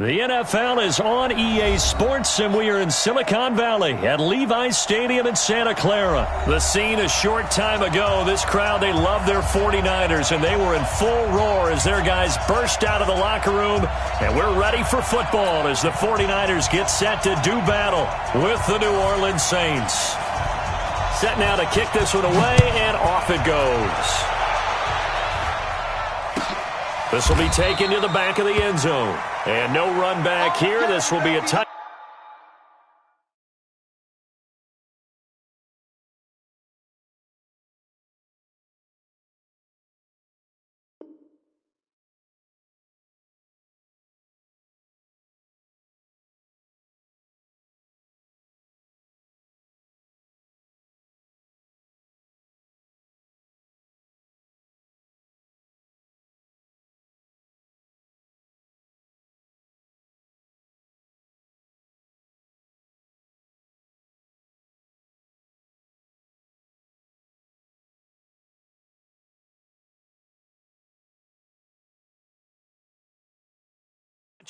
The NFL is on EA Sports, and we are in Silicon Valley at Levi's Stadium in Santa Clara. The scene a short time ago, this crowd, they love their 49ers, and they were in full roar as their guys burst out of the locker room. And we're ready for football as the 49ers get set to do battle with the New Orleans Saints. Set now to kick this one away, and off it goes. This will be taken to the back of the end zone. And no run back here. This will be a touchdown.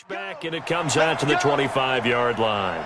Back, and it comes out to the 25-yard line.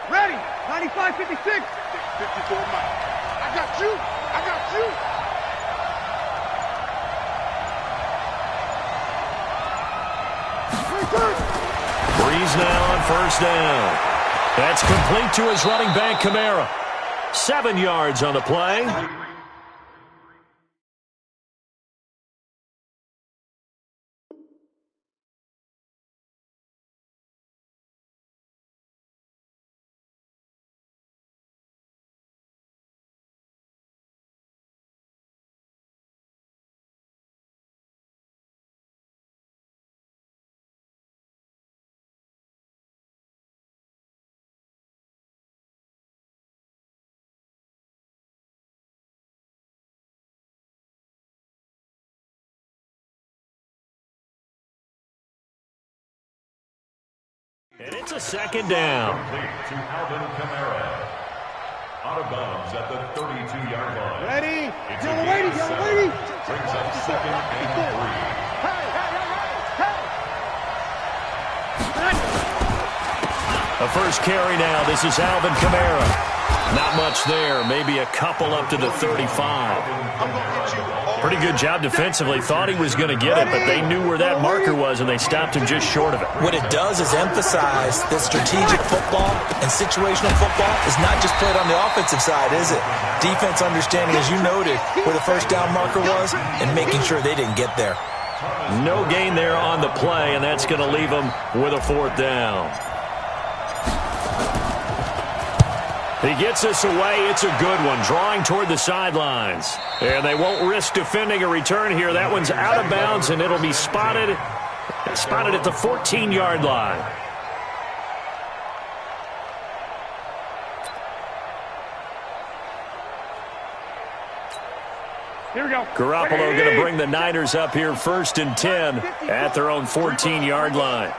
Ready, 95, 56. 54 miles. I got you. I got you. Breeze now on first down. That's complete to his running back, Kamara. 7 yards on the play. And it's a second down. To Alvin Kamara. Out of bounds at the 32-yard line. Ready? It's Yellow lady, yellow lady. Brings up second and 3. Hey, hey, hey, hey, hey. A first carry now. This is Alvin Kamara. Not much there. Maybe a couple up to the 35. Pretty good job defensively. Thought he was going to get it, but they knew where that marker was, and they stopped him just short of it. What it does is emphasize that strategic football and situational football is not just played on the offensive side, is it? Defense understanding, as you noted, where the first down marker was and making sure they didn't get there. No gain there on the play, and that's going to leave them with a fourth down. He gets this away. It's a good one, drawing toward the sidelines. And they won't risk defending a return here. That one's out of bounds, and it'll be spotted at the 14-yard line. Here we go. Garoppolo going to bring the Niners up here 1st and 10 at their own 14-yard line.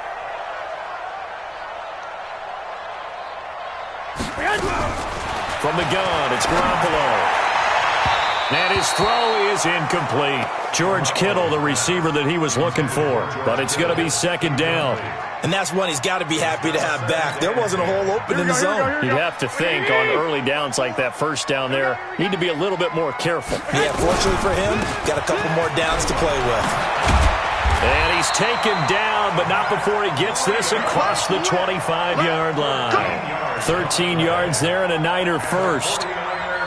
From the gun, it's Garoppolo. And his throw is incomplete. George Kittle, the receiver that he was looking for. But it's going to be second down. And that's one he's got to be happy to have back. There wasn't a hole open in the zone. You'd have to think on early downs like that first down there, need to be a little bit more careful. Yeah, fortunately for him, got a couple more downs to play with. And he's taken down, but not before he gets this across the 25-yard line. 13 yards there and a Niner first.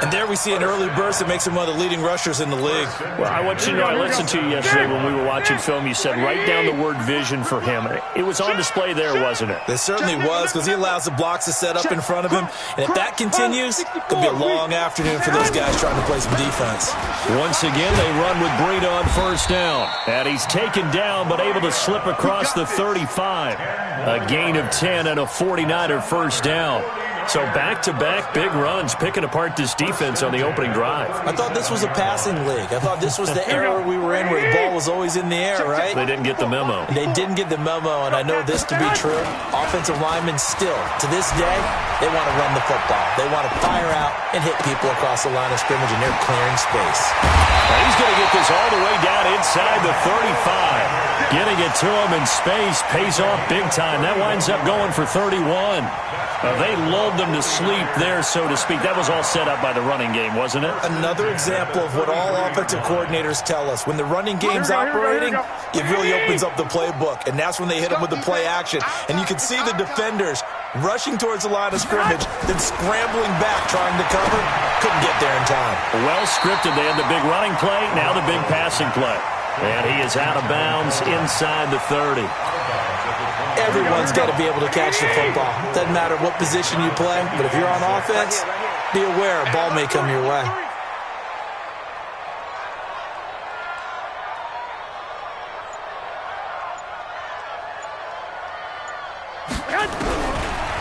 And there we see an early burst that makes him one of the leading rushers in the league. Well, I want you to know, I listened to you yesterday when we were watching film. You said write down the word vision for him. It was on display there, wasn't it? It certainly was, because he allows the blocks to set up in front of him. And if that continues, it could be a long afternoon for those guys trying to play some defense. Once again, they run with Breida on first down. And he's taken down, but able to slip across the 35. A gain of 10 and a 49er first down. So back-to-back big runs, picking apart this defense on the opening drive. I thought this was a passing league. I thought this was the era we were in where the ball was always in the air, right? They didn't get the memo. They didn't get the memo, and I know this to be true. Offensive linemen still, to this day, they want to run the football. They want to fire out and hit people across the line of scrimmage, and they're clearing space. Well, he's going to get this all the way down inside the 35. Getting it to him in space pays off big time. That winds up going for 31. They lulled them to sleep there, so to speak. That was all set up by the running game, wasn't it? Another example of what all offensive coordinators tell us. When the running game's operating, it really opens up the playbook, and that's when they hit them with the play action. And you can see the defenders rushing towards the line of scrimmage, then scrambling back, trying to cover. Couldn't get there in time. Well scripted. They had the big running play, now the big passing play. And he is out of bounds inside the 30. Everyone's got to be able to catch the football. Doesn't matter what position you play, but if you're on offense, be aware a ball may come your way.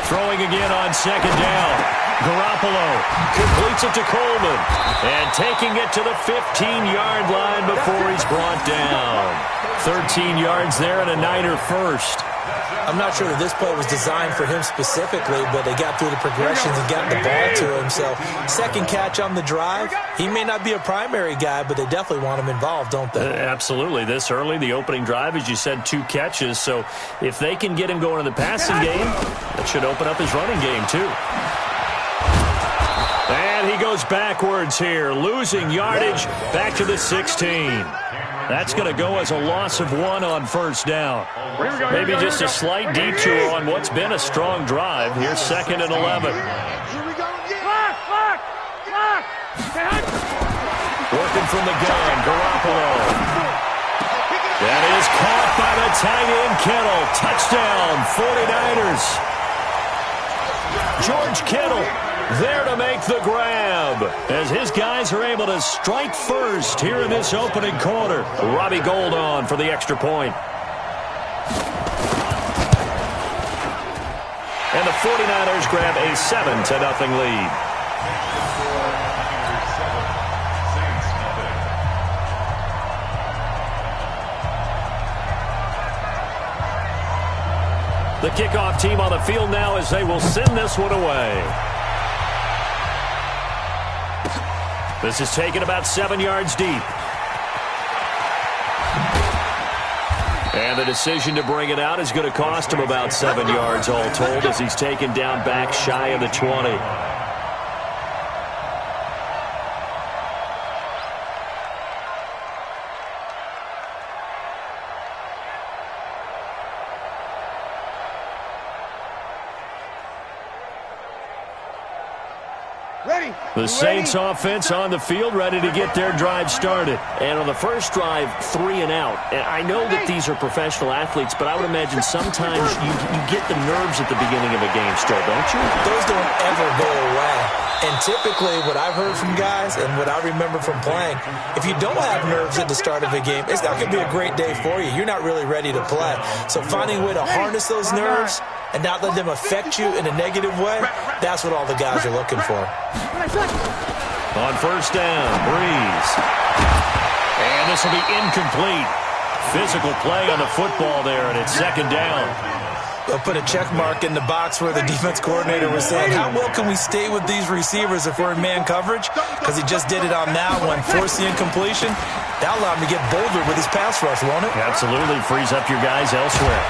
Throwing again on second down. Garoppolo completes it to Coleman. And taking it to the 15-yard line before he's brought down. 13 yards there and a Niner first. I'm not sure that this play was designed for him specifically, but they got through the progressions and got the ball to him. So second catch on the drive. He may not be a primary guy, but they definitely want him involved, don't they? Absolutely. This early, the opening drive, as you said, 2 catches. So if they can get him going in the passing game, that should open up his running game too. And he goes backwards here, losing yardage back to the 16. That's going to go as a loss of 1 on first down. Maybe just a slight detour on what's been a strong drive. Here's 2nd and 11. Working from the gun, Garoppolo. That is caught by the tight end, Kittle. Touchdown, 49ers. George Kittle there to make the grab as his guys are able to strike first here in this opening quarter. Robbie Gould on for the extra point. And the 49ers grab a 7-0 lead. The kickoff team on the field now as they will send this one away. This is taken about 7 yards deep. And the decision to bring it out is going to cost him about 7 yards all told as he's taken down back shy of the 20. The Saints offense on the field, ready to get their drive started. And on the first drive, 3 and out. And I know that these are professional athletes, but I would imagine sometimes you get the nerves at the beginning of a game still, don't you? Those don't ever go away. And typically what I've heard from guys and what I remember from playing, if you don't have nerves at the start of a game, it's not going to be a great day for you. You're not really ready to play. So finding a way to harness those nerves and not let them affect you in a negative way, that's what all the guys are looking for. On first down, Breeze. And this will be incomplete. Physical play on the football there, and it's 2nd down. They'll put a check mark in the box where the defense coordinator was saying, how well can we stay with these receivers if we're in man coverage? Because he just did it on that one, forced the incompletion. That'll allow him to get bolder with his pass rush, won't it? Absolutely, frees up your guys elsewhere.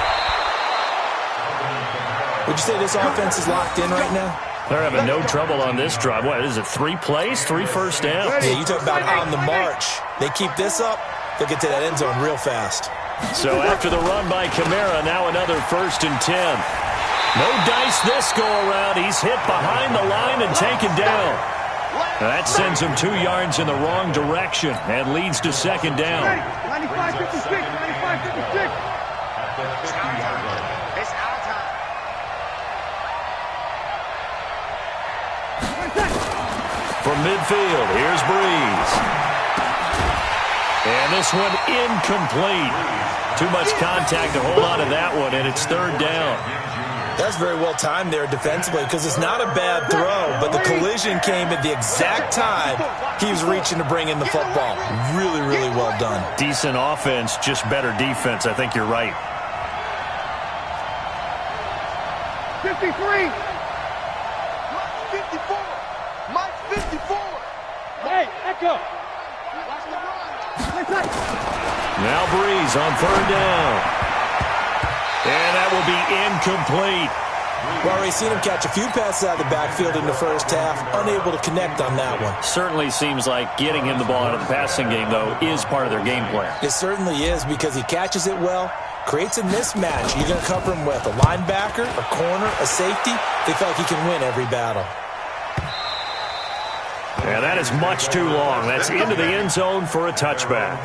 Would you say this offense is locked in right now? They're having no trouble on this drive. What is it, 3 plays, 3 first downs? Yeah, you talk about on the march. They keep this up, they'll get to that end zone real fast. So after the run by Kamara, now another 1st and 10. No dice this go around. He's hit behind the line and taken down. That sends him 2 yards in the wrong direction and leads to second down. 95-56, 95-56. It's our time. From midfield, here's Breeze. And this one incomplete. Too much contact to hold on to that one, and it's third down. That's very well timed there defensively because it's not a bad throw, but the collision came at the exact time he was reaching to bring in the football. Really, really well done. Decent offense, just better defense. I think you're right. 53. Mike 54. Mike 54. Hey, Echo. Now Breeze on third down. And that will be incomplete. Well, we've seen him catch a few passes out of the backfield in the first half, unable to connect on that one. Certainly seems like getting him the ball out of the passing game, though, is part of their game plan. It certainly is because he catches it well, creates a mismatch. You're going to cover him with a linebacker, a corner, a safety. They feel like he can win every battle. And that is much too long. That's into the end zone for a touchback.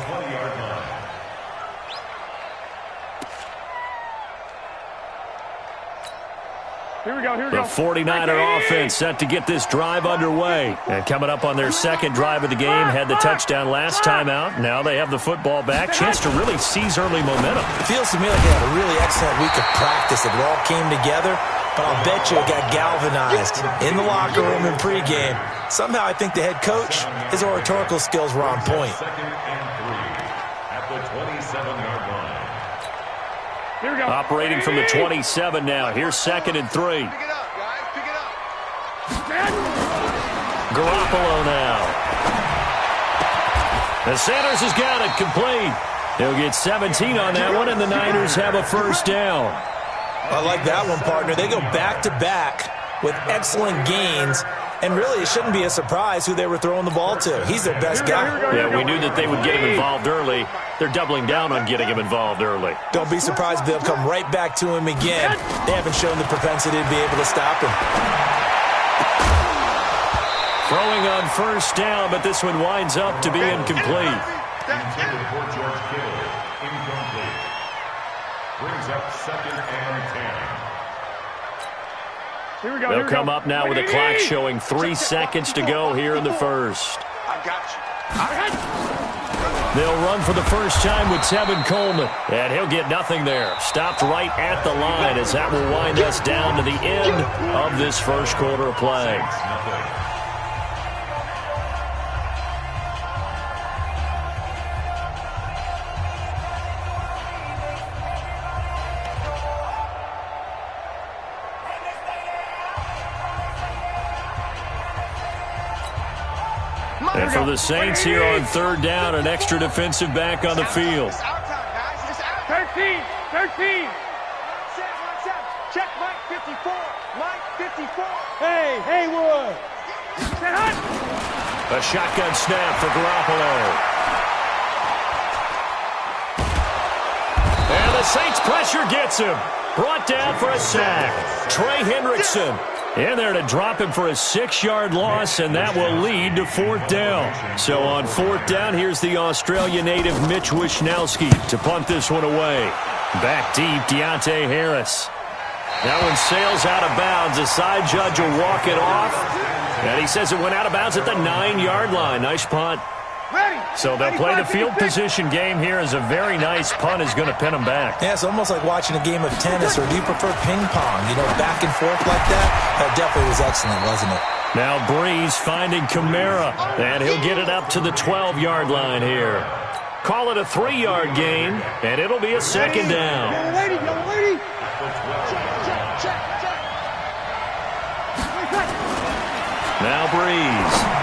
Here we go, here we The go. 49er offense set to get this drive underway. And coming up on their second drive of the game, had the touchdown last time out. Now they have the football back. Chance to really seize early momentum. It feels to me like they had a really excellent week of practice. It all came together, but I'll bet you it got galvanized in the locker room in pregame. Somehow I think the head coach, his oratorical skills were on point. Second and 3 at the 27-yard line. Here we go. Operating from the 27 now. Here's second and 3. Pick it up, guys. Pick it up. Garoppolo now. The Sanders has got it complete. He'll get 17 on that one, and the Niners have a first down. I like that one, partner. They go back-to-back with excellent gains, and really it shouldn't be a surprise who they were throwing the ball to. He's their best guy. Yeah, we knew that they would get him involved early. They're doubling down on getting him involved early. Don't be surprised if they'll come right back to him again. They haven't shown the propensity to be able to stop him. Throwing on first down, but this one winds up to be incomplete. Intended for George Kittle. Incomplete. Brings up second and 10. Here we go. They'll come up now with a clock showing 3 seconds to go here in the first. I got you. They'll run for the first time with Tevin Coleman. And he'll get nothing there. Stopped right at the line as that will wind us down to the end of this first quarter of play. And for the Saints here on third down, an extra defensive back on the field. It's our time, guys. It's our time. 13. Check Mike 54. Mike 54. Hey, Haywood. Set hot. A shotgun snap for Garoppolo. And the Saints pressure gets him. Brought down for a sack. Trey Hendrickson in there to drop him for a 6-yard loss, and that will lead to fourth down. So on fourth down, here's the Australia native Mitch Wishnowsky to punt this one away. Back deep, Deontay Harris. That one sails out of bounds. The side judge will walk it off. And he says it went out of bounds at the 9-yard line. Nice punt. Ready. So they'll play the field position game here as a very nice punt is going to pin them back. Yeah, it's almost like watching a game of tennis, or do you prefer ping pong? You know, back and forth like that? That definitely was excellent, wasn't it? Now Breeze finding Kamara, and he'll get it up to the 12-yard line here. Call it a 3-yard gain, and it'll be a second down. Young lady, young lady. Now Breeze.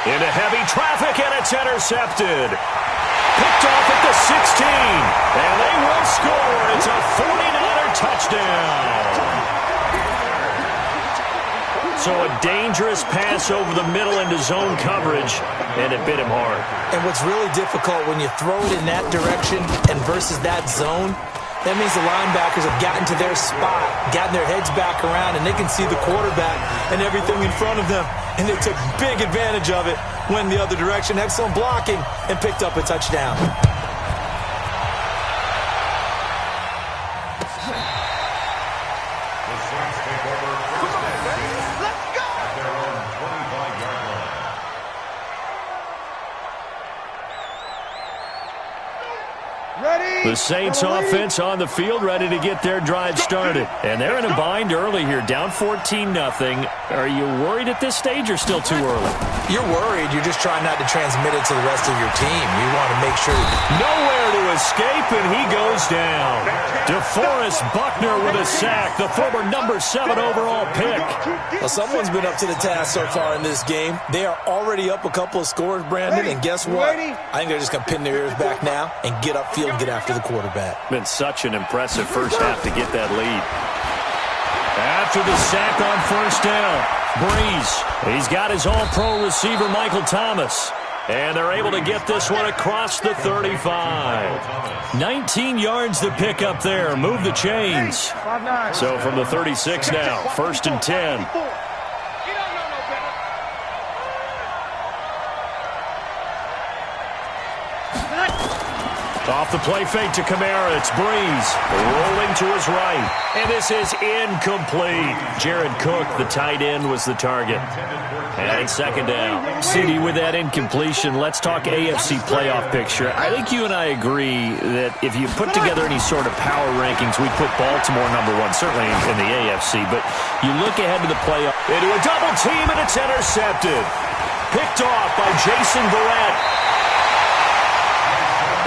Into heavy traffic, and it's intercepted. Picked off at the 16, and they will score. It's a 49er touchdown. So a dangerous pass over the middle into zone coverage, and it bit him hard. And what's really difficult when you throw it in that direction and versus that zone, That means the linebackers have gotten to their spot, gotten their heads back around, and they can see the quarterback and everything in front of them. And they took big advantage of it, went the other direction, excellent blocking, and picked up a touchdown. The Saints offense on the field, ready to get their drive started. And they're in a bind early here, down 14-0. Are you worried at this stage or still too early? You're worried. You're just trying not to transmit it to the rest of your team. You want to make sure. Nowhere to escape, and he goes down. DeForest Buckner with a sack, the former number 7 overall pick. Well, someone's been up to the task so far in this game. They are already up a couple of scores, Brandon, and guess what? I think they're just going to pin their ears back now and get upfield and get after the quarterback. Been such an impressive first half to get that lead. After the sack on first down, Breeze. He's got his all-pro receiver, Michael Thomas. And they're able to get this one across the 35. 19 yards to pick up there. Move the chains. So from the 36 now, 1st and 10. Off the play fake to Kamara, it's Breeze, rolling to his right, and this is incomplete. Jared Cook, the tight end, was the target. And second down. CD, with that incompletion, let's talk AFC playoff picture. I think you and I agree that if you put together any sort of power rankings, we put Baltimore number 1, certainly in the AFC, but you look ahead to the playoff, into a double team, and it's intercepted. Picked off by Jason Verrett.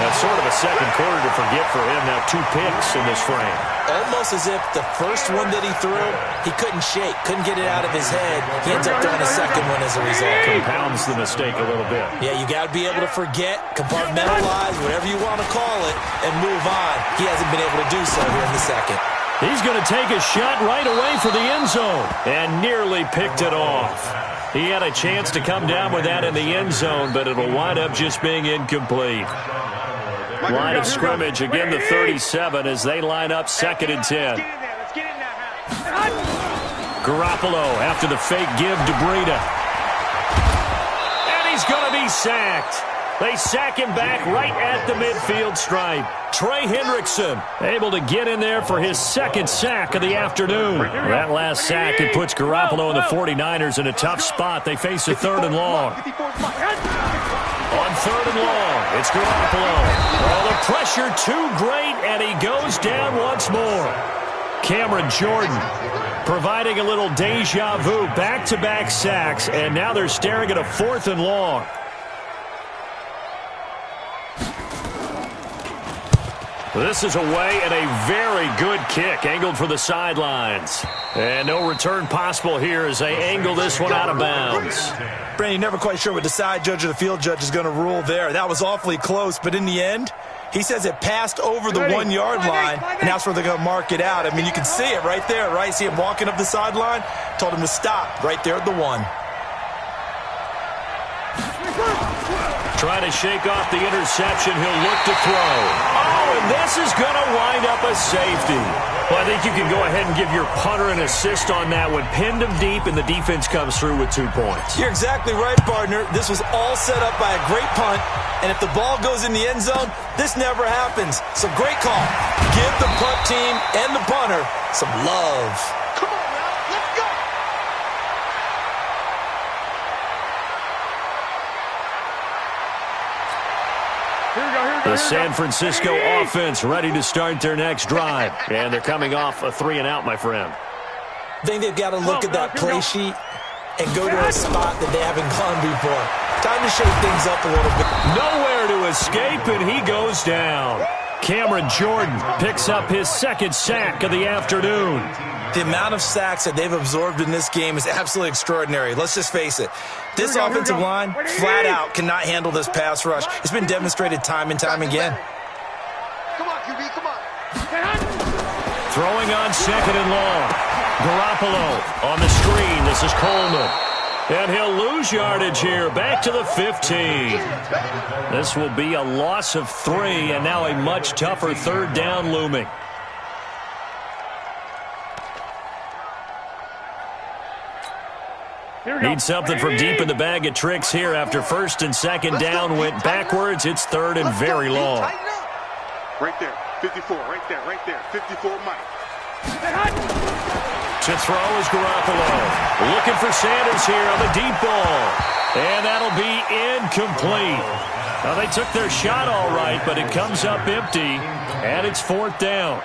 That's sort of a second quarter to forget for him. Now 2 picks in this frame. Almost as if the first one that he threw, he couldn't shake, couldn't get it out of his head. He ends up throwing a second one as a result. Compounds the mistake a little bit. Yeah, you got to be able to forget, compartmentalize, whatever you want to call it, and move on. He hasn't been able to do so here in the second. He's going to take a shot right away for the end zone and nearly picked it off. He had a chance to come down with that in the end zone, but it'll wind up just being incomplete. Line of scrimmage, again the 37 as they line up 2nd and 10. Garoppolo after the fake give to Breida. And he's going to be sacked. They sack him back right at the midfield stripe. Trey Hendrickson able to get in there for his 2nd sack of the afternoon. That last sack, it puts Garoppolo and the 49ers in a tough spot. They face a 3rd and long. On 3rd and long, it's Garoppolo. Oh, the pressure too great, and he goes down once more. Cameron Jordan providing a little deja vu, back-to-back sacks, and now they're staring at a 4th and long. This is away and a very good kick, angled for the sidelines. And no return possible here as they angle this one out of bounds. Brandon, you're never quite sure what the side judge or the field judge is going to rule there. That was awfully close, but in the end, he says it passed over the 1-yard line, and that's where they're going to mark it out. I mean, you can see it right there, right? See him walking up the sideline? Told him to stop right there at the 1. Trying to shake off the interception. He'll look to throw. Oh, and this is going to wind up a safety. Well, I think you can go ahead and give your punter an assist on that one. Pinned him deep, and the defense comes through with 2 points. You're exactly right, partner. This was all set up by a great punt, and if the ball goes in the end zone, this never happens. So great call. Give the punt team and the punter some love. Come on now, let's go. The San Francisco offense ready to start their next drive. And they're coming off a 3-and-out, my friend. I think they've got to look at that play sheet and go to a spot that they haven't gone before. Time to shake things up a little bit. Nowhere to escape, and he goes down. Cameron Jordan picks up his 2nd sack of the afternoon. The amount of sacks that they've absorbed in this game is absolutely extraordinary. Let's just face it. This offensive line, flat out, cannot handle this pass rush. It's been demonstrated time and time again. Come on, QB, come on. Throwing on 2nd and long. Garoppolo on the screen. This is Coleman. And he'll lose yardage here. Back to the 15. This will be a loss of 3, and now a much tougher 3rd down looming. Need something from deep in the bag of tricks here after first and second down went backwards. It's third and very long. Right there, 54, right there, 54 Mike. To throw is Garoppolo. Looking for Sanders here on the deep ball. And that'll be incomplete. Now, they took their shot all right, but it comes up empty, and it's fourth down.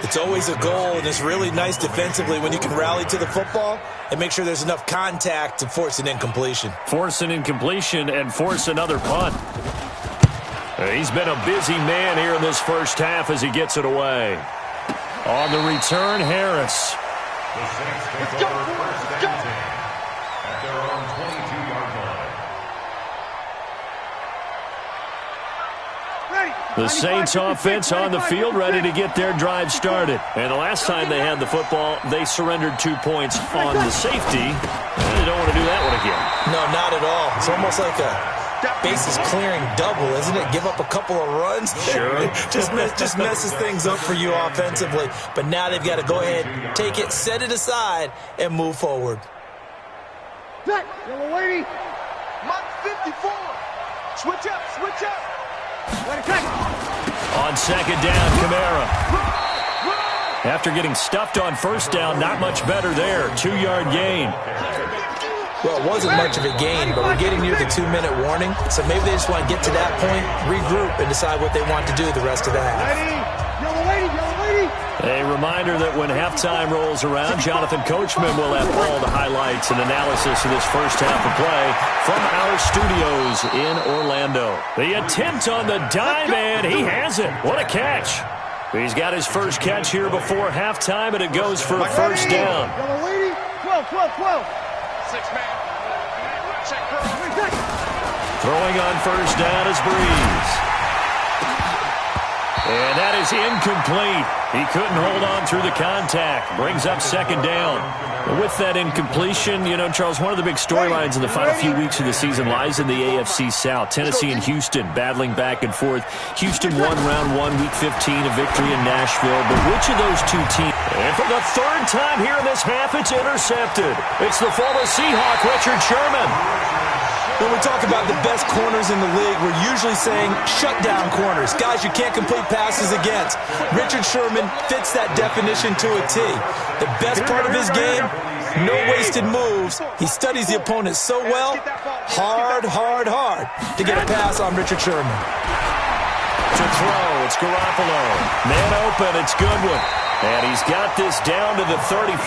It's always a goal, and it's really nice defensively when you can rally to the football and make sure there's enough contact to force an incompletion. Force an incompletion and force another punt. He's been a busy man here in this first half as he gets it away. On the return, Harris. The Saints take over first and 10 at their own 22-yard line. The Saints offense on the field ready to get their drive started. And the last time they had the football, they surrendered 2 points on the safety. And they don't want to do that one again. No, not at all. It's almost like a bases clearing double, isn't it? Give up a couple of runs. Sure. just messes things up for you offensively. But now they've got to go ahead, take it, set it aside, and move forward. Yellow lady. Mike 54. Switch up, switch up. On second down, Kamara. After getting stuffed on first down, not much better there. 2-yard gain. Well, it wasn't much of a gain, but we're getting near the 2-minute warning, so maybe they just want to get to that point, regroup, and decide what they want to do the rest of the half. Yellow lady, yellow lady. A reminder that when halftime rolls around, Jonathan Coachman will have all the highlights and analysis of this first half of play from our studios in Orlando. The attempt on the dive, and he has it. What a catch. He's got his first catch here before halftime, and it goes for a first down. Yellow lady, 12, 12, 12. 6-man. Check her. Throwing on first down is Breeze. And that is incomplete. He couldn't hold on through the contact. Brings up second down. With that incompletion, you know, Charles, one of the big storylines in the final few weeks of the season lies in the AFC South. Tennessee and Houston battling back and forth. Houston won round 1, week 15, a victory in Nashville. But which of those two teams? And for the third time here in this half, it's intercepted. It's the former Seahawk, Richard Sherman. When we talk about the best corners in the league, we're usually saying shutdown corners, guys you can't complete passes against. Richard Sherman fits that definition to a T. The best part of his game, no wasted moves. He studies the opponent so well, hard to get a pass on Richard Sherman. To throw, it's Garoppolo. Man open, it's Goodwin. And he's got this down to the 35.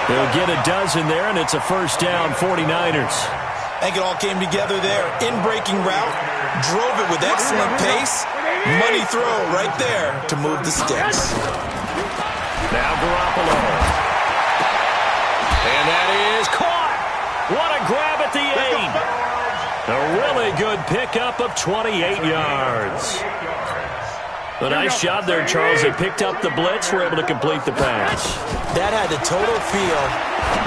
They'll get a dozen there, and it's a first down, 49ers. I think it all came together there. In-breaking route, drove it with excellent pace. Money throw right there to move the sticks. Now Garoppolo. And that is caught. What a grab at the 8. A really good pickup of 28 yards. A nice job there, Charles. They picked up the blitz, were able to complete the pass. That had the total feel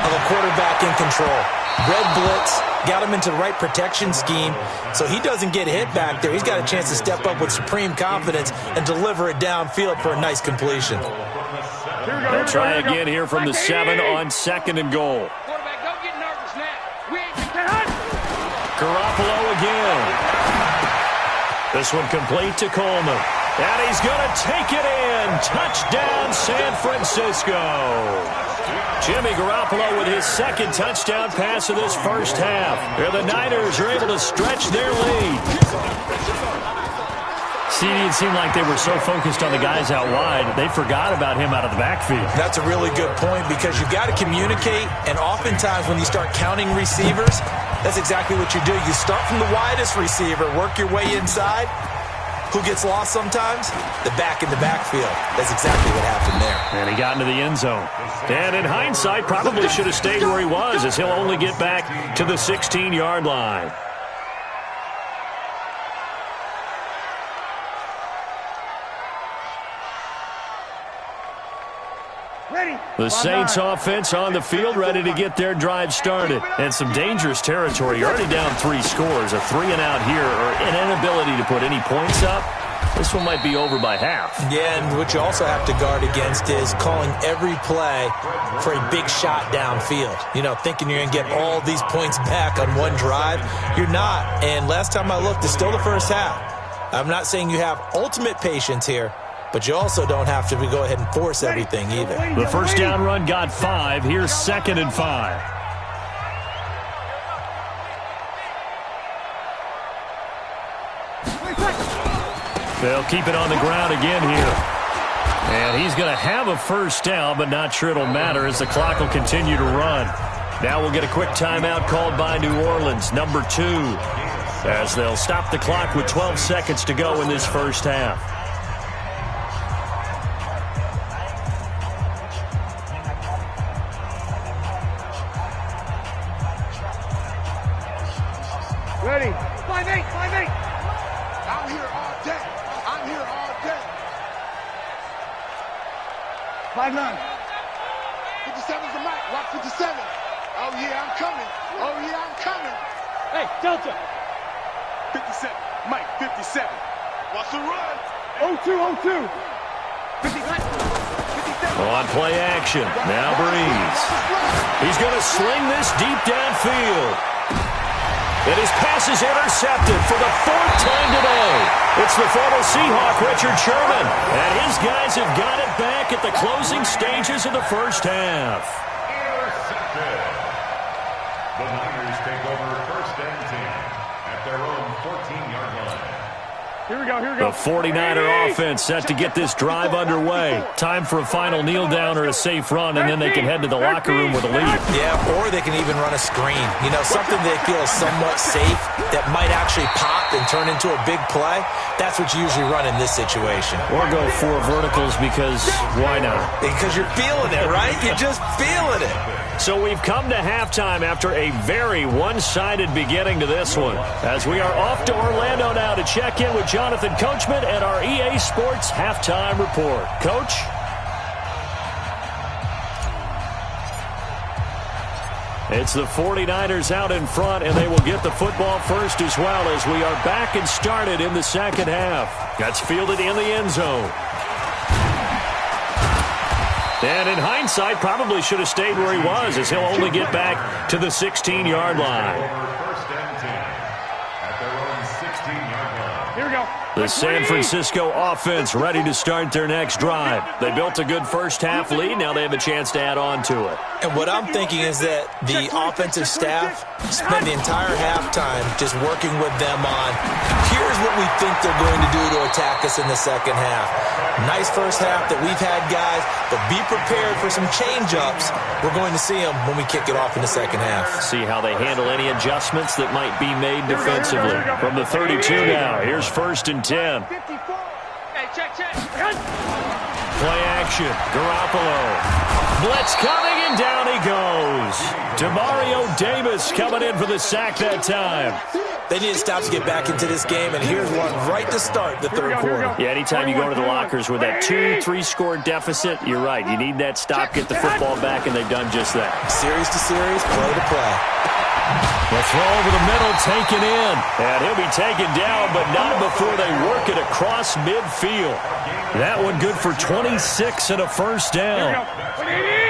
of a quarterback in control. Red blitz, got him into the right protection scheme, so he doesn't get hit back there. He's got a chance to step up with supreme confidence and deliver it downfield for a nice completion. They'll try again here from the 7 on second and goal. Quarterback, don't get nervous now. Garoppolo again. This one complete to Coleman. And he's going to take it in. Touchdown, San Francisco. Jimmy Garoppolo with his second touchdown pass of this first half. Here the Niners are able to stretch their lead. See, it seemed like they were so focused on the guys out wide, they forgot about him out of the backfield. That's a really good point because you've got to communicate, and oftentimes when you start counting receivers, that's exactly what you do. You start from the widest receiver, work your way inside. Who gets lost sometimes? The back in the backfield. That's exactly what happened there. And he got into the end zone. And in hindsight, probably should have stayed where he was, as he'll only get back to the 16-yard line. The Saints offense on the field ready to get their drive started. And some dangerous territory. You're already down 3 scores. A 3-and-out here or an inability to put any points up. This one might be over by half. Yeah, and what you also have to guard against is calling every play for a big shot downfield. You know, thinking you're going to get all these points back on one drive. You're not. And last time I looked, it's still the first half. I'm not saying you have ultimate patience here, but you also don't have to go ahead and force everything either. The first down run got 5. Here's 2nd and 5. They'll keep it on the ground again here. And he's going to have a first down, but not sure it'll matter as the clock will continue to run. Now we'll get a quick timeout called by New Orleans, number 2, as they'll stop the clock with 12 seconds to go in this first half. Ready. 5-8, 5-8. I'm here all day. I'm here all day. 5-9. 57's the mic. Watch 57. Oh, yeah, I'm coming. Oh, yeah, I'm coming. Hey, Delta. 57. Mike, 57. Watch the run. 0-2, 0-2. 59. 57. On play action. Now Breeze. He's going to sling this deep downfield. And his pass is intercepted for the 4th time today. It's the former Seahawk, Richard Sherman. And his guys have got it back at the closing stages of the first half. Intercepted. The Niners take over 1st and 10 at their own 14-yard line. Here we go, here we go. The 49er offense set to get this drive underway. Time for a final kneel down or a safe run, and then they can head to the locker room with a lead. Yeah, or they can even run a screen. You know, something they feel is somewhat safe that might actually pop and turn into a big play. That's what you usually run in this situation. Or go 4 verticals because why not? Because you're feeling it, right? You're just feeling it. So we've come to halftime after a very one-sided beginning to this one. As we are off to Orlando now to check in with Jonathan Coachman and our EA Sports Halftime Report. Coach? It's the 49ers out in front, and they will get the football first as well as we are back and started in the second half. That's fielded in the end zone. And in hindsight, probably should have stayed where he was, as he'll only get back to the 16-yard line. First and 10 at their own 16-yard line. Here we go. The San Francisco offense ready to start their next drive. They built a good first half lead. Now they have a chance to add on to it. And what I'm thinking is that the offensive staff spent the entire halftime just working with them on, here's what we think they're going to do to attack us in the second half. Nice first half that we've had, guys, but be prepared for some change-ups. We're going to see them when we kick it off in the second half. See how they handle any adjustments that might be made defensively. From the 32 now, here's 1st and 10. 54. Hey, check. Play action. Garoppolo. Blitz coming, and down he goes. Demario Davis coming in for the sack that time. They need to stop to get back into this game, and here's one right to start the third quarter. Yeah, anytime you go to the lockers with that 2-3 deficit, you're right. You need that stop, get the football back, and they've done just that. Series to series, play to play. The throw over the middle taken in. And he'll be taken down, but not before they work it across midfield. That one good for 26 and a first down.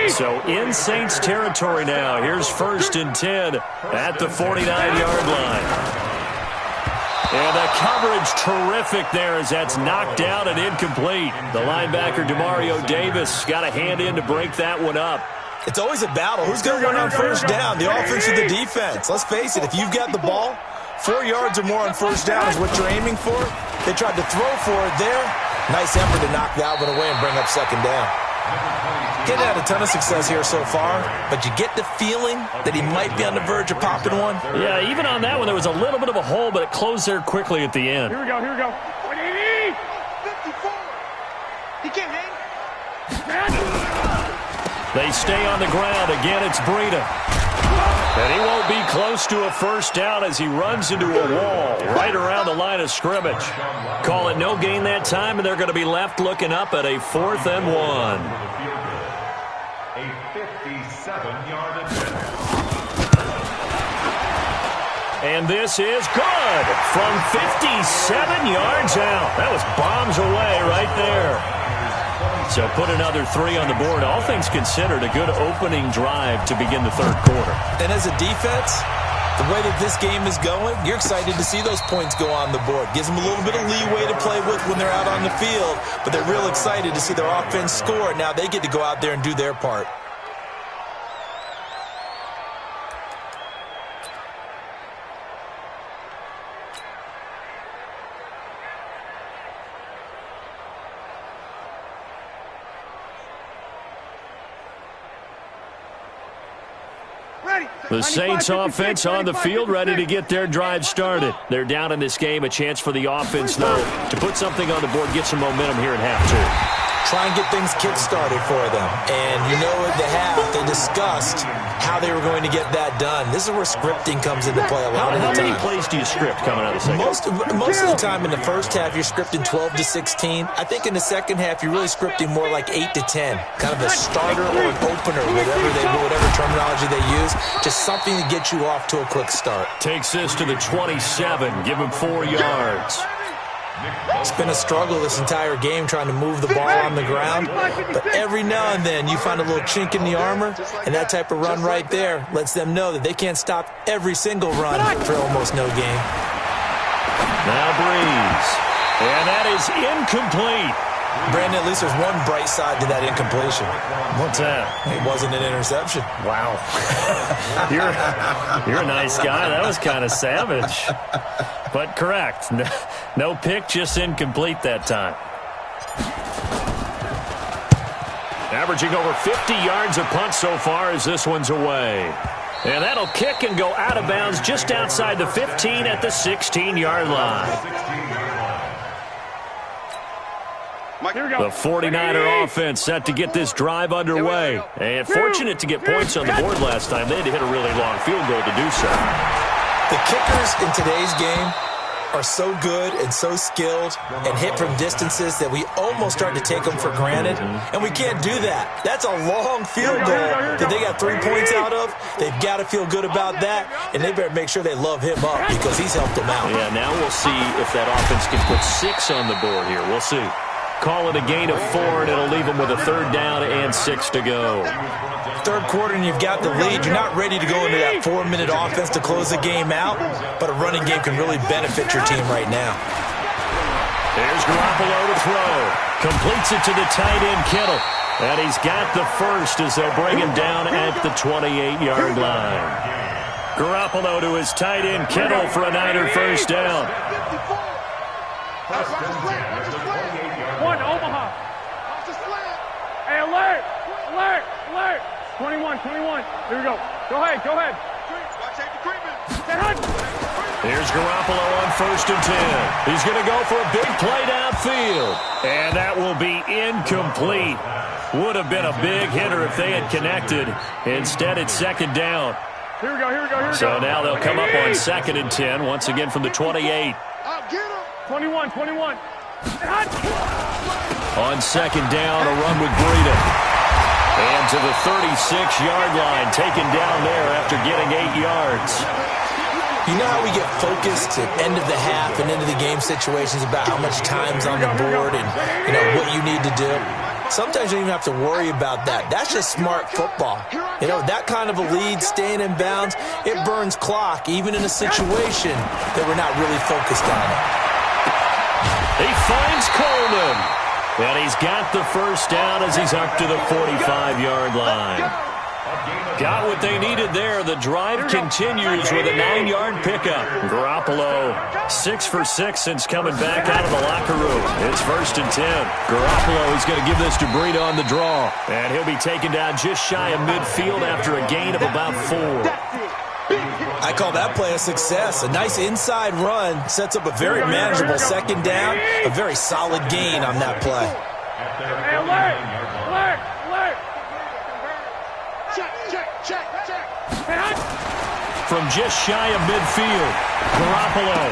So in Saints territory now. Here's 1st and 10 at the 49-yard line. And the coverage terrific there as that's knocked down and incomplete. The linebacker, Demario Davis, got a hand in to break that one up. It's always a battle. Who's going to win on first down, the offense or the defense? Let's face it, if you've got the ball, 4 yards or more on first down is what you're aiming for. They tried to throw for it there. Nice effort to knock that one away and bring up second down. Getting had a ton of success here so far, but you get the feeling that he might be on the verge of popping one. Yeah, even on that one, there was a little bit of a hole, but it closed there quickly at the end. Here we go. 54. He can't hang. They stay on the ground. Again, it's Breida. And he won't be close to a first down as he runs into a wall right around the line of scrimmage. Call it no gain that time, and they're going to be left looking up at a 4th and 1. A 57-yard attempt. And this is good from 57 yards out. That was bombs away right there. So put another 3 on the board. All things considered, a good opening drive to begin the third quarter. And as a defense, the way that this game is going, you're excited to see those points go on the board. Gives them a little bit of leeway to play with when they're out on the field, but they're real excited to see their offense score. Now they get to go out there and do their part. The Saints offense on the field, ready to get their drive started. They're down in this game. A chance for the offense, though, to put something on the board, get some momentum here in half two. Try and get things kick-started for them. And you know at the half, they discussed how they were going to get that done. This is where scripting comes into play a lot of the time. How many plays do you script coming out of the second? Most of the time in the first half, you're scripting 12 to 16. I think in the second half, you're really scripting more like 8 to 10. Kind of a starter or an opener, whatever terminology they use. Just something to get you off to a quick start. Takes this to the 27. Give him 4 yards. It's been a struggle this entire game trying to move the ball on the ground, but every now and then you find a little chink in the armor, and that type of run right there lets them know that they can't stop every single run for almost no gain. Now Breeze, and that is incomplete. Brandon, at least there's one bright side to that incompletion. What's that? It wasn't an interception. Wow. You're a nice guy. That was kind of savage. But correct. No pick, just incomplete that time. Averaging over 50 yards a punt so far as this one's away. And that'll kick and go out of bounds just outside the 15 at the 16-yard line. The 49er offense set to get this drive underway. And fortunate to get points on the board last time. They had to hit a really long field goal to do so. The kickers in today's game are so good and so skilled and hit from distances that we almost start to take them for granted. And we can't do that. That's a long field goal that they got 3 points out of. They've got to feel good about that, and they better make sure they love him up because he's helped them out. Yeah, now we'll see if that offense can put 6 on the board here. We'll see. Call it a gain of 4, and it'll leave them with a 3rd down and 6 to go. Third quarter, and you've got the lead. You're not ready to go into that 4-minute offense to close the game out, but a running game can really benefit your team right now. There's Garoppolo to throw. Completes it to the tight end, Kittle. And he's got the first as they'll bring him down at the 28-yard line. Garoppolo to his tight end, Kittle, for a Niner first down. One, Omaha. Hey, alert! Alert! Alert! 21. Here we go. Go ahead. Here's Garoppolo on 1st and 10. He's going to go for a big play downfield. And that will be incomplete. Would have been a big hitter if they had connected. Instead, it's 2nd down. Here we go. So now they'll come up on 2nd and 10, once again from the 28. 21. On 2nd down, a run with Breida. And to the 36-yard line, taken down there after getting 8 yards. You know how we get focused at end of the half and into the game situations about how much time's on the board and, what you need to do? Sometimes you don't even have to worry about that. That's just smart football. That kind of a lead, staying in bounds, it burns clock, even in a situation that we're not really focused on it. He finds Coleman. And he's got the first down as he's up to the 45-yard line. Got what they needed there. The drive continues with a 9-yard pickup. Garoppolo, 6 for 6 since coming back out of the locker room. It's 1st and 10. Garoppolo is going to give this to Breida on the draw. And he'll be taken down just shy of midfield after a gain of about 4. I call that play a success. A nice inside run sets up a very manageable 2nd down. A very solid gain on that play. Hey, alert! Check. From just shy of midfield, Garoppolo.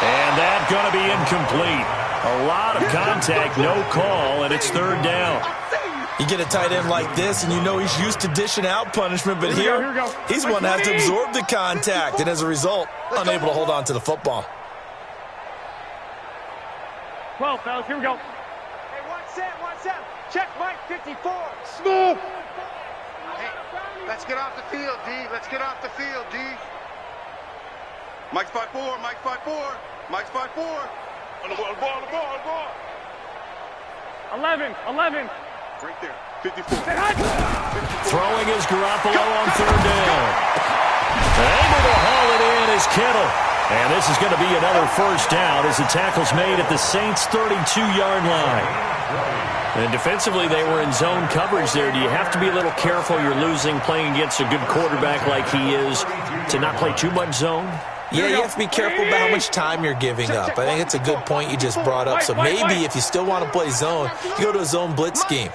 And that's going to be incomplete. A lot of contact, no call, and it's 3rd down. You get a tight end like this, and you know he's used to dishing out punishment, but here he's one that has to absorb the contact, and as a result, unable to hold on to the football. 12, fellas, here we go. Hey, one set. Check, Mike, 54. Smooth. Hey, let's get off the field, D. Let's get off the field, D. Mike's 5'4", Mike's 5'4", Mike's 5'4". On the ball. 11. Right there, 54. Throwing is Garoppolo on third down. Able to haul it in is Kittle. And this is going to be another first down as the tackle's made at the Saints' 32-yard line. And defensively, they were in zone coverage there. Do you have to be a little careful? You're losing playing against a good quarterback like he is to not play too much zone? Yeah, you have to be careful about how much time you're giving up. I think it's a good point you just brought up. So maybe if you still want to play zone, you go to a zone blitz scheme.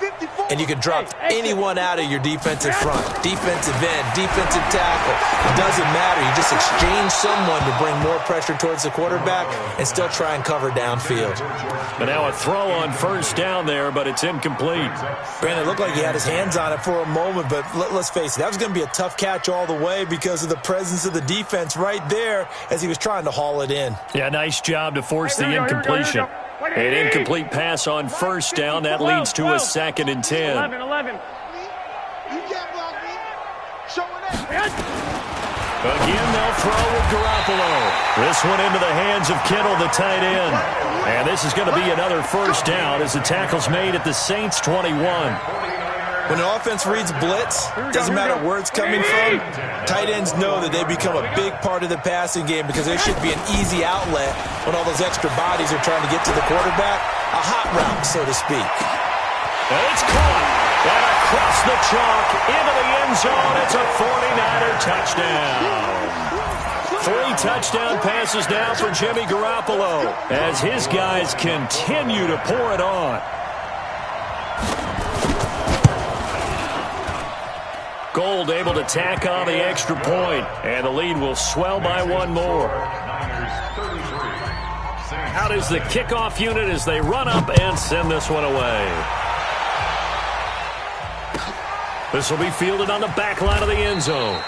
And you can drop anyone out of your defensive front. Defensive end, defensive tackle. It doesn't matter. You just exchange someone to bring more pressure towards the quarterback and still try and cover downfield. But now a throw on first down there, but it's incomplete. Brandon, it looked like he had his hands on it for a moment, but let's face it, that was going to be a tough catch all the way because of the presence of the defense right there as he was trying to haul it in. Yeah, nice job to force the incompletion. An incomplete pass on first down. That leads to a 2nd and 10. 11. You can't block me. Showing it. Again, they'll throw with Garoppolo. This one into the hands of Kittle, the tight end. And this is going to be another first down as the tackle's made at the Saints' 21. When an offense reads blitz, doesn't matter where it's coming from, tight ends know that they become a big part of the passing game because there should be an easy outlet when all those extra bodies are trying to get to the quarterback. A hot route, so to speak. And it's caught. And across the chalk into the end zone. It's a 49er touchdown. 3 touchdown passes now for Jimmy Garoppolo as his guys continue to pour it on. Gold able to tack on the extra point, and the lead will swell by one more. Out is the kickoff unit as they run up and send this one away. This will be fielded on the back line of the end zone.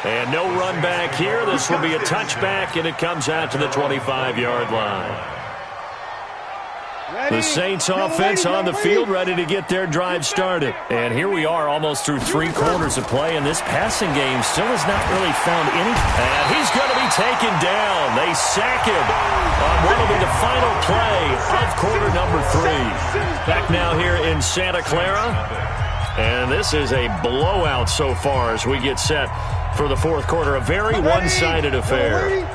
And no run back here. This will be a touchback, and it comes out to the 25-yard line. The Saints offense on the field, ready to get their drive started. And here we are almost through 3 quarters of play, and this passing game still has not really found any. And he's going to be taken down. They sack him on what will be the final play of quarter number 3. Back now here in Santa Clara. And this is a blowout so far as we get set for the 4th quarter. A very one-sided affair.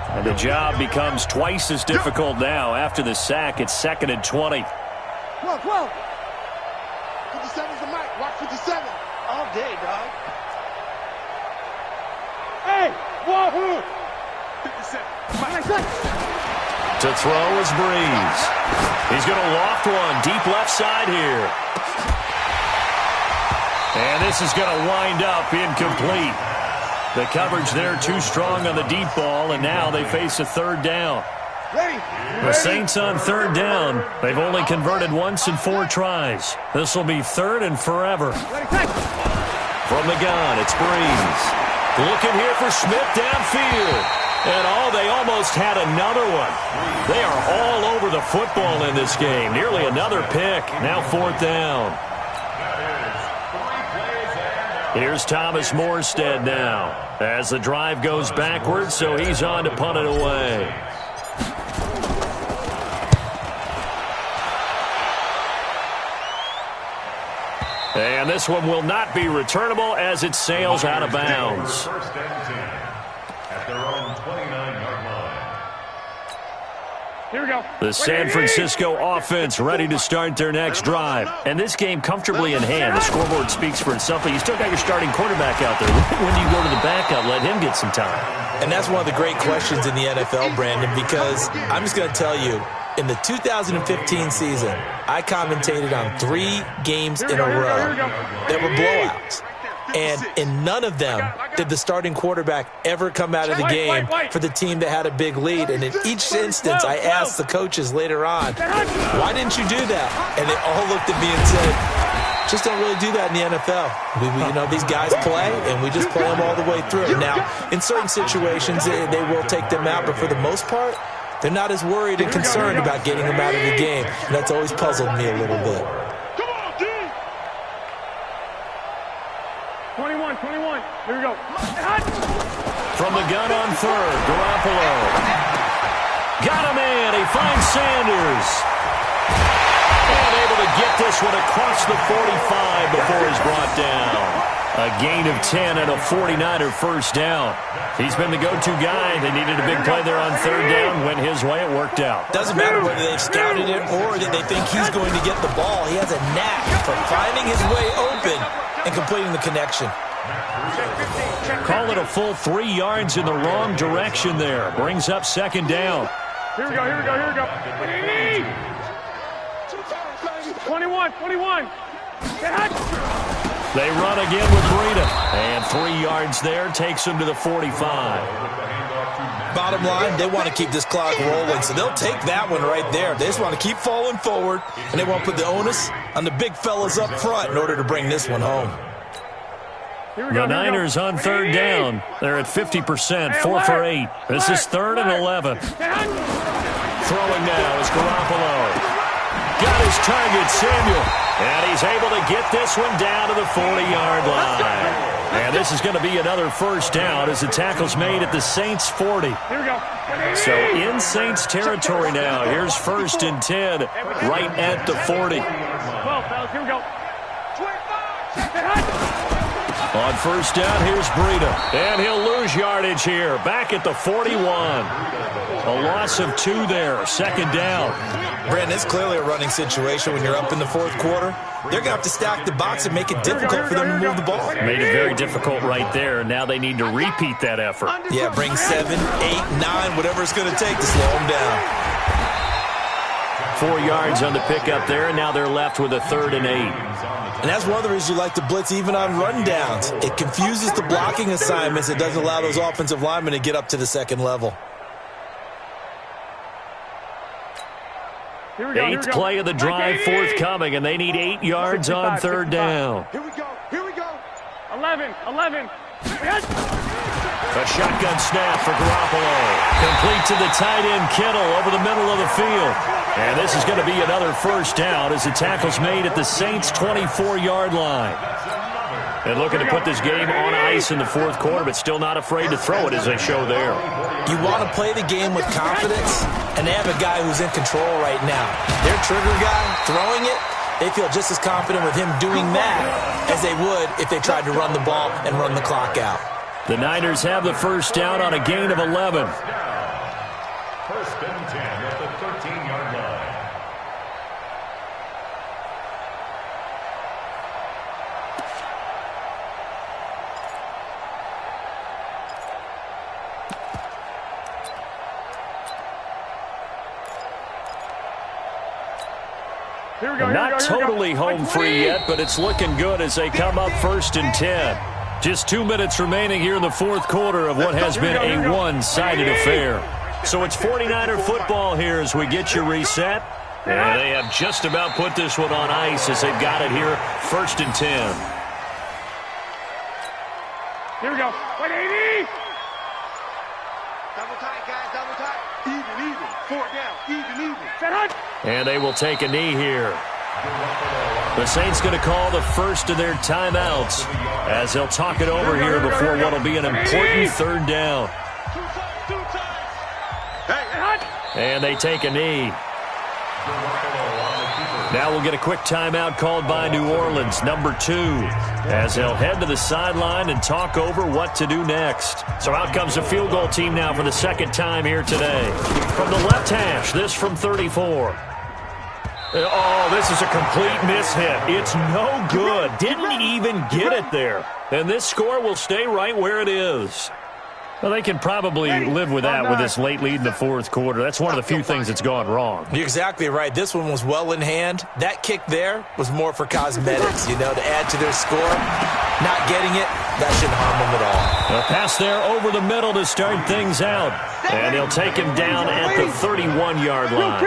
And the job becomes twice as difficult now. After the sack, it's 2nd and 20. 12. 57's the mic. Watch 57. All day, dog. Hey, whoa. 57. To throw is Breeze. He's going to loft one deep left side here. And this is going to wind up incomplete. The coverage there too strong on the deep ball, and now they face a 3rd down. The Saints on 3rd down. They've only converted once in 4 tries. This will be 3rd and forever. From the gun, it's Breeze. Looking here for Smith downfield. And they almost had another one. They are all over the football in this game. Nearly another pick. Now 4th down. Here's Thomas Morstead now as the drive goes backwards, so he's on to punt it away. And this one will not be returnable as it sails out of bounds. First and 10 at their own 29-yard line. Here we go. The San Francisco offense ready to start their next drive. And this game comfortably in hand. The scoreboard speaks for itself, but you still got your starting quarterback out there. When do you go to the backup? Let him get some time. And that's one of the great questions in the NFL, Brandon, because I'm just going to tell you, in the 2015 season, I commentated on 3 games in a row that were blowouts. And in none of them did the starting quarterback ever come out of the game for the team that had a big lead. And in each instance, I asked the coaches later on, why didn't you do that? And they all looked at me and said, Just don't really do that in the NFL. You know, these guys play, and we just play them all the way through. Now, in certain situations, they will take them out, but for the most part, they're not as worried and concerned about getting them out of the game. And that's always puzzled me a little bit. 21. Here we go. From the gun on third, Garoppolo. Got him in. He finds Sanders. And able to get this one across the 45 before he's brought down. A gain of 10 and a 49er first down. He's been the go-to guy. They needed a big play there on third down. Went his way. It worked out. Doesn't matter whether they've scouted it or that they think he's going to get the ball. He has a knack for finding his way open and completing the connection. Call it a full 3 yards in the wrong direction there. Brings up second down. Here we go. 21. They run again with Breida. And 3 yards there takes them to the 45. Bottom line, they want to keep this clock rolling, so they'll take that one right there. They just want to keep falling forward, and they want to put the onus on the big fellas up front in order to bring this one home. The Niners on third down. They're at 50%, 4 for 8. This is 3rd and 11. Throwing now is Garoppolo. Got his target, Samuel. And he's able to get this one down to the 40-yard line. And this is going to be another first down as the tackle's made at the Saints' 40. So in Saints territory now. Here's 1st and 10 right at the 40. 12, fellas. Here we go. 25. On first down, here's Breida. And he'll lose yardage here. Back at the 41. A loss of 2 there. Second down. Brandon, it's clearly a running situation when you're up in the 4th quarter. They're going to have to stack the box and make it difficult for them to move the ball. Made it very difficult right there. Now they need to repeat that effort. Yeah, bring 7, 8, 9, whatever it's going to take to slow them down. 4 yards on the pickup there, and now they're left with a 3rd and 8. And that's one of the reasons you like to blitz even on run downs. It confuses the blocking assignments. It doesn't allow those offensive linemen to get up to the second level. 8th play of the drive forthcoming, and they need 8 yards on third down. Here we go. 11. A shotgun snap for Garoppolo. Complete to the tight end, Kittle, over the middle of the field. And this is going to be another first down as the tackle's made at the Saints' 24-yard line. And looking to put this game on ice in the 4th quarter, but still not afraid to throw it as they show there. You want to play the game with confidence, and they have a guy who's in control right now. Their trigger guy, throwing it, they feel just as confident with him doing that as they would if they tried to run the ball and run the clock out. The Niners have the first down on a gain of 11. 1st and 10 at the 13-yard line. Not totally home free yet, but it's looking good as they come up 1st and 10. Just 2 minutes remaining here in the 4th quarter of what has been a one-sided affair. So it's 49er football here as we get you reset. And they have just about put this one on ice as they've got it here 1st and 10. Here we go. 180. Double tight, guys. Double tight. Even. 4 down. Even. Set hunt. And they will take a knee here. The Saints going to call the first of their timeouts as they'll talk it over here before what will be an important 3rd down. And they take a knee. Now we'll get a quick timeout called by New Orleans, number 2, as they'll head to the sideline and talk over what to do next. So out comes the field goal team now for the 2nd time here today. From the left hash, this from 34. Oh, this is a complete mishit. It's no good. Didn't even get it there. And this score will stay right where it is. Well, they can probably live with that with this late lead in the 4th quarter. That's one of the few things that's gone wrong. You're exactly right. This one was well in hand. That kick there was more for cosmetics, to add to their score. Not getting it, that shouldn't harm them at all. A pass there over the middle to start things out. And he'll take him down at the 31-yard line.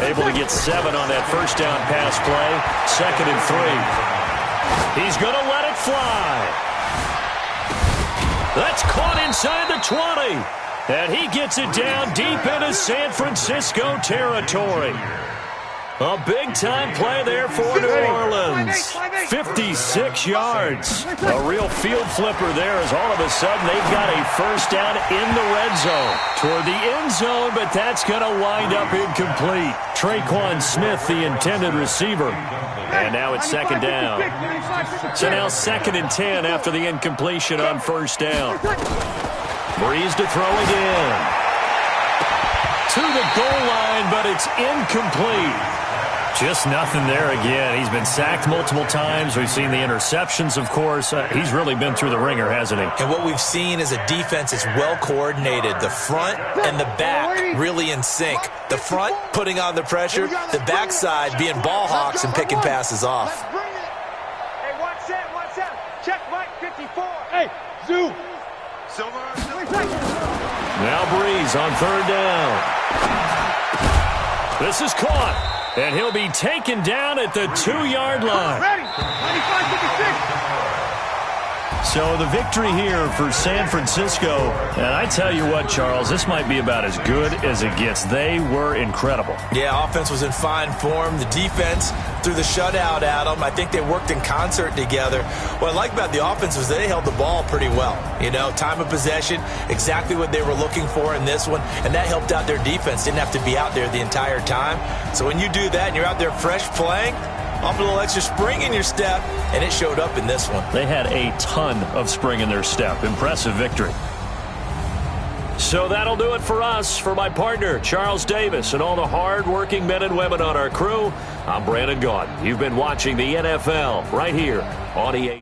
Able to get 7 on that first down pass play. 2nd and 3. He's going to let it fly. That's caught inside the 20. And he gets it down deep into San Francisco territory. A big-time play there for New Orleans. 56 yards. A real field flipper there as all of a sudden they've got a first down in the red zone. Toward the end zone, but that's going to wind up incomplete. Traquan Smith, the intended receiver. And now it's 2nd down. So now 2nd and 10 after the incompletion on first down. Breeze to throw again. To the goal line, but it's incomplete. Just nothing there again. He's been sacked multiple times. We've seen the interceptions, of course. He's really been through the ringer, hasn't he? And what we've seen is a defense that's well coordinated. The front and the back really in sync. The front putting on the pressure. The backside being ball hawks and picking passes off. Hey, 1-7. Check Mike 54. Hey, Zoo. Now Breeze on 3rd down. This is caught. And he'll be taken down at the 2-yard line. Ready. 95-56. So the victory here for San Francisco. And I tell you what, Charles, this might be about as good as it gets. They were incredible. Yeah, offense was in fine form. The defense threw the shutout at them. I think they worked in concert together. What I like about the offense was they held the ball pretty well. You know, time of possession, exactly what they were looking for in this one. And that helped out their defense. Didn't have to be out there the entire time. So when you do that and you're out there fresh playing, off a little extra spring in your step, and it showed up in this one. They had a ton of spring in their step. Impressive victory. So that'll do it for us. For my partner, Charles Davis, and all the hard-working men and women on our crew, I'm Brandon Gaudin. You've been watching the NFL right here on EA.